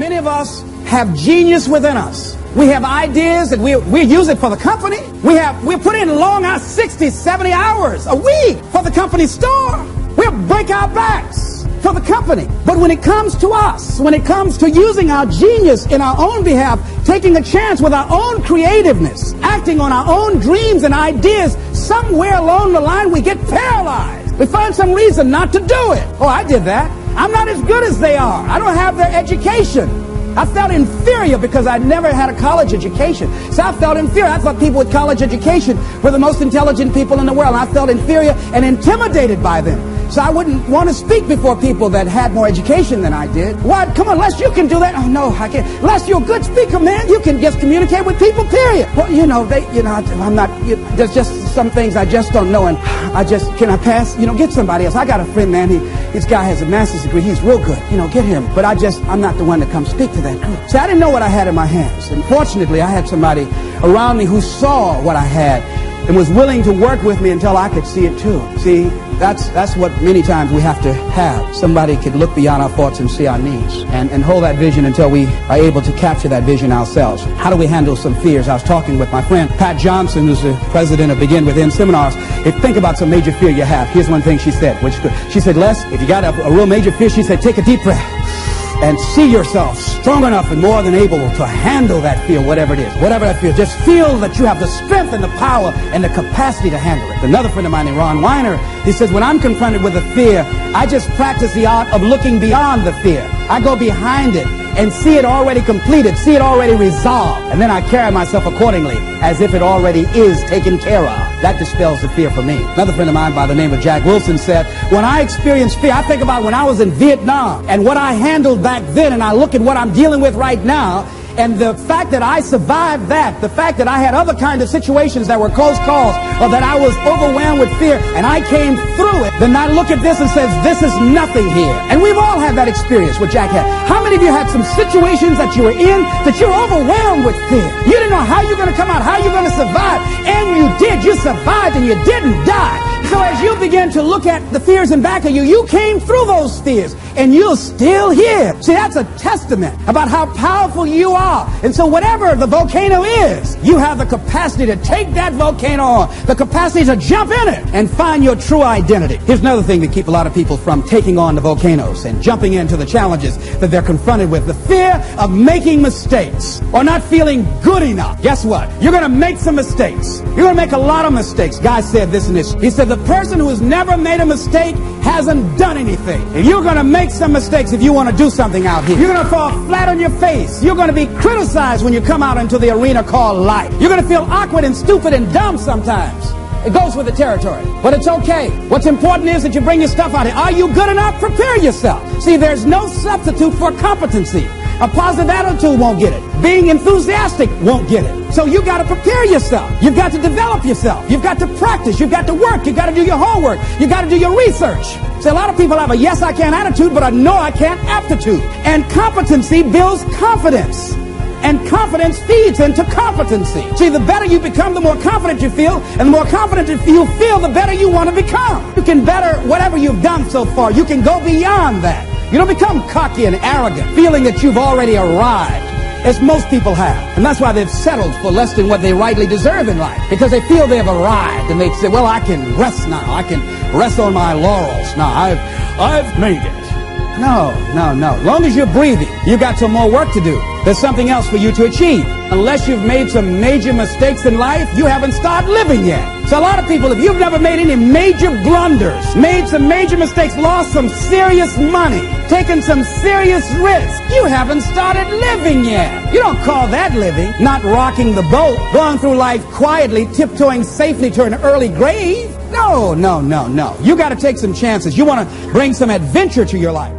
Many of us have genius within us. We have ideas and we use it for the company. We put in long hours, 60, 70 hours a week for the company store. We'll break our backs for the company. But when it comes to us, when it comes to using our genius in our own behalf, taking a chance with our own creativeness, acting on our own dreams and ideas, somewhere along the line we get paralyzed. We find some reason not to do it. Oh, I did that. I'm not as good as they are. I don't have their education. I felt inferior because I'd never had a college education. So I felt inferior. I thought people with college education were the most intelligent people in the world. I felt inferior and intimidated by them. So I wouldn't want to speak before people that had more education than I did. What? Come on, Les, you can do that. Oh, no, I can't. Les, you're a good speaker, man. You can just communicate with people, period. Well, I'm not, there's just some things I just don't know. And can I pass? Get somebody else. I got a friend, man. This guy has a master's degree. He's real good. Get him. But I'm not the one to come speak to that group. See, I didn't know what I had in my hands. And fortunately, I had somebody around me who saw what I had and was willing to work with me until I could see it too. See, that's what many times we have to have. Somebody could look beyond our thoughts and see our needs and hold that vision until we are able to capture that vision ourselves. How do we handle some fears? I was talking with my friend Pat Johnson, who's the president of Begin Within seminars. Think about some major fear you have. Here's one thing she said, which she said, Les, if you got a real major fear, she said, take a deep breath and see yourself strong enough and more than able to handle that fear, whatever it is, whatever that fear. Just feel that you have the strength and the power and the capacity to handle it. Another friend of mine named Ron Weiner, he says, when I'm confronted with a fear, I just practice the art of looking beyond the fear. I go behind it and see it already completed, see it already resolved, and then I carry myself accordingly as if it already is taken care of. That dispels the fear for me. Another friend of mine by the name of Jack Wilson said, when I experience fear, I think about when I was in Vietnam and what I handled back then, and I look at what I'm dealing with right now, and the fact that I survived that, the fact that I had other kinds of situations that were close calls, or that I was overwhelmed with fear, and I came through it, then I look at this and says, this is nothing here. And we've all had that experience, what Jack had. How many of you had some situations that you were in that you're overwhelmed with fear? You didn't know how you're going to come out, how you're going to survive, and you did. You survived and you didn't die. So as you begin to look at the fears in back of you, you came through those fears, and you're still here. See, that's a testament about how powerful you are. And so whatever the volcano is, you have the capacity to take that volcano on, the capacity to jump in it and find your true identity. Here's another thing that keeps a lot of people from taking on the volcanoes and jumping into the challenges that they're confronted with. The fear of making mistakes or not feeling good enough. Guess what? You're going to make some mistakes. You're going to make a lot of mistakes. Guy said this and this. He said, the person who has never made a mistake hasn't done anything. And you're going to make some mistakes if you want to do something out here. You're going to fall flat on your face. You're going to be criticized when you come out into the arena called life. You're going to feel awkward and stupid and dumb sometimes. It goes with the territory. But it's okay. What's important is that you bring your stuff out here. Are you good enough? Prepare yourself. See, there's no substitute for competency. A positive attitude won't get it. Being enthusiastic won't get it. So you got to prepare yourself. You've got to develop yourself. You've got to practice. You've got to work. You've got to do your homework. You've got to do your research. See, a lot of people have a yes, I can attitude, but a no, I can't aptitude. And competency builds confidence. And confidence feeds into competency. See, the better you become, the more confident you feel. And the more confident you feel, the better you want to become. You can better whatever you've done so far. You can go beyond that. You don't become cocky and arrogant, feeling that you've already arrived, as most people have. And that's why they've settled for less than what they rightly deserve in life. Because they feel they've arrived. And they say, well, I can rest now. I can rest on my laurels now. I've made it. No. As long as you're breathing, you've got some more work to do. There's something else for you to achieve. Unless you've made some major mistakes in life, you haven't started living yet. So a lot of people, if you've never made any major blunders, made some major mistakes, lost some serious money, taken some serious risks, you haven't started living yet. You don't call that living. Not rocking the boat, going through life quietly, tiptoeing safely to an early grave. No. You got to take some chances. You want to bring some adventure to your life.